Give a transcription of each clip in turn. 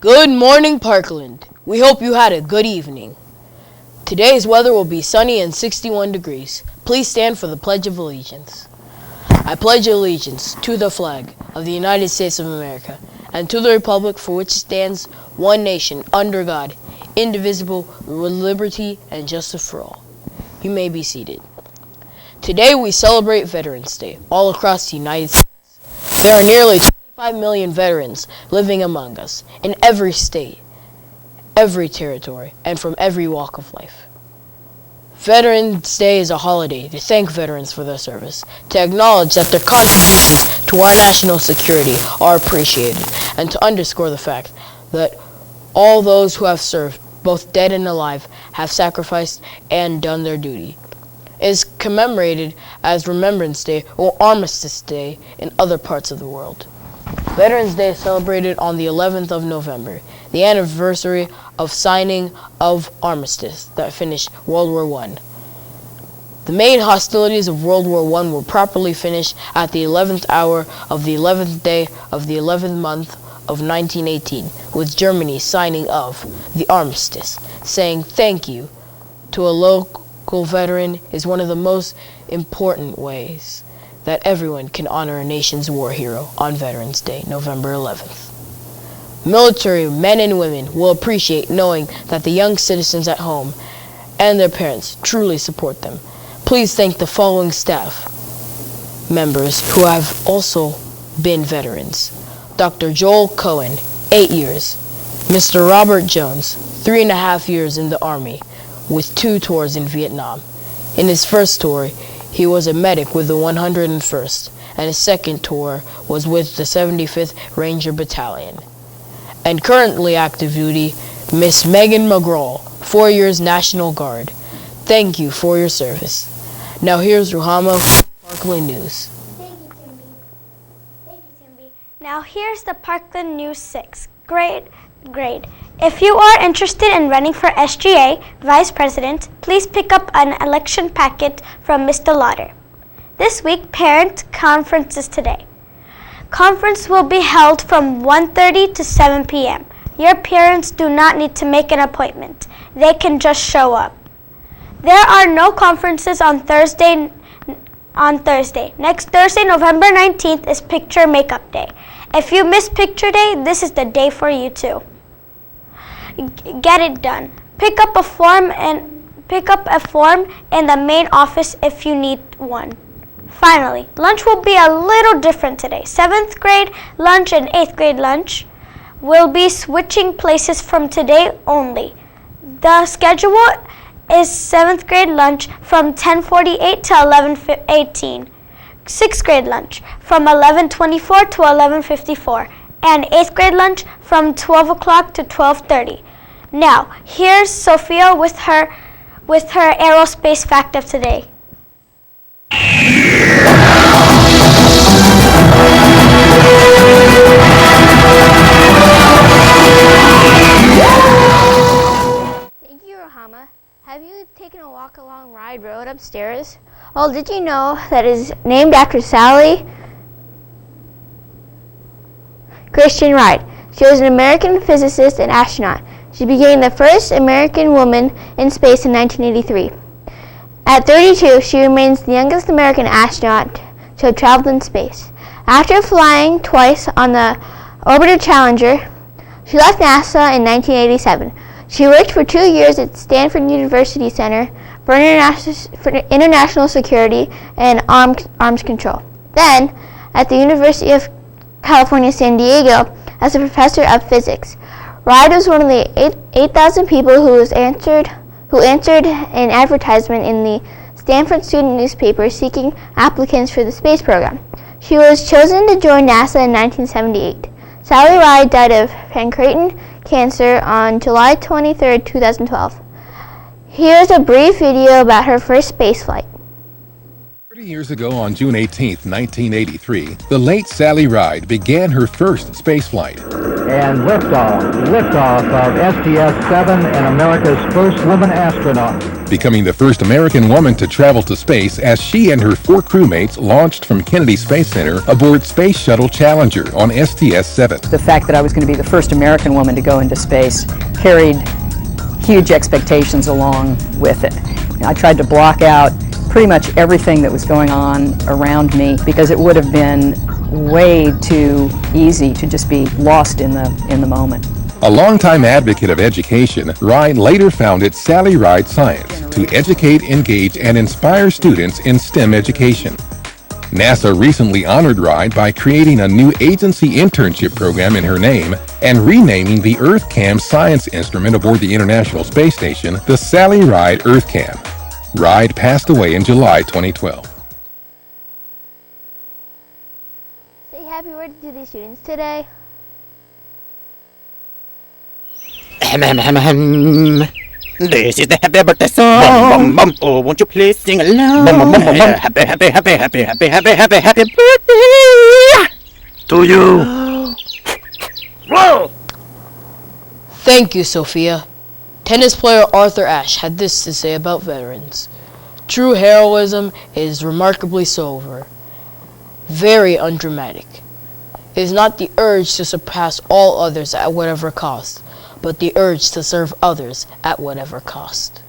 Good morning, Parkland. We hope you had a good evening. Today's weather will be sunny and 61 degrees. Please stand for the Pledge of Allegiance. I pledge allegiance to the flag of the United States of America and to the republic for which stands one nation under God, indivisible, with liberty and justice for all. You may be seated. Today we celebrate Veterans Day all across the United States. There are nearly 25 million veterans living among us in every state, every territory, and from every walk of life. Veterans Day is a holiday to thank veterans for their service, to acknowledge that their contributions to our national security are appreciated, and to underscore the fact that all those who have served, both dead and alive, have sacrificed and done their duty. It is commemorated as Remembrance Day or Armistice Day in other parts of the world. Veterans Day is celebrated on the 11th of November, the anniversary of signing of armistice that finished World War I. The main hostilities of World War I were properly finished at the 11th hour of the 11th day of the 11th month of 1918, with Germany signing of the armistice, saying thank you to a local veteran is one of the most important ways that everyone can honor a nation's war hero on Veterans Day, November 11th. Military men and women will appreciate knowing that the young citizens at home and their parents truly support them. Please thank the following staff members who have also been veterans. Dr. Joel Cohen, 8 years. Mr. Robert Jones, 3.5 years in the Army with 2 tours in Vietnam. In his first tour, he was a medic with the 101st, and his second tour was with the 75th Ranger Battalion. And currently active duty, Miss Megan McGraw, 4 years National Guard. Thank you for your service. Now here's Ruhama with Parkland News. Thank you, Timby. Now here's the Parkland News 6. Grade. If you are interested in running for SGA Vice President, please pick up an election packet from Mr. Lauder. This week, parent conference is today. Conference will be held from 1:30 to 7 p.m. Your parents do not need to make an appointment. They can just show up. There are no conferences on Thursday. Next Thursday, November 19th, is Picture Makeup Day. If you miss Picture Day, this is the day for you too. Get it done. Pick up a form in the main office if you need one. Finally, lunch will be a little different today. 7th grade lunch and 8th grade lunch will be switching places from today only. The schedule is 7th grade lunch from 10:48 to 11:18. 6th grade lunch from 11:24 to 11:54. And 8th grade lunch from 12 o'clock to 12:30. Now, here's Sophia with her aerospace fact of today. Thank you, Ruhama. Have you taken a walk along Ride Road upstairs? Well, did you know that it is named after Sally Christian Ride? She was an American physicist and astronaut. She became the first American woman in space in 1983. At 32, she remains the youngest American astronaut to have traveled in space. After flying twice on the Orbiter Challenger, she left NASA in 1987. She worked for 2 years at Stanford University Center for International Security and Arms Control. Then, at the University of California, San Diego, as a professor of physics. Ride was one of the 8,000 people who answered an advertisement in the Stanford student newspaper seeking applicants for the space program. She was chosen to join NASA in 1978. Sally Ride died of pancreatic cancer on July 23, 2012. Here's a brief video about her first space flight. 30 years ago on June 18, 1983, the late Sally Ride began her first spaceflight. And liftoff of STS-7 and America's first woman astronaut. becoming the first American woman to travel to space as she and her 4 crewmates launched from Kennedy Space Center aboard Space Shuttle Challenger on STS-7. The fact that I was going to be the first American woman to go into space carried huge expectations along with it. I tried to block out pretty much everything that was going on around me because it would have been way too easy to just be lost in the moment. A longtime advocate of education, Ride later founded Sally Ride Science to educate, engage, and inspire students in STEM education. NASA recently honored Ride by creating a new agency internship program in her name and renaming the EarthCam science instrument aboard the International Space Station the Sally Ride EarthCam. Ride passed away in July 2012. Say happy birthday to these students today. This is the happy birthday song. Oh, won't you please sing along? Happy, happy, happy, happy, happy, happy, happy, happy birthday to you. Whoa! Thank you, Sophia. Tennis player Arthur Ashe had this to say about veterans. True heroism is remarkably sober, very undramatic. It is not the urge to surpass all others at whatever cost, but the urge to serve others at whatever cost.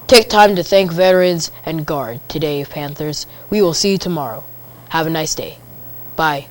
Take time to thank veterans and guard today, Panthers. We will see you tomorrow. Have a nice day. Bye.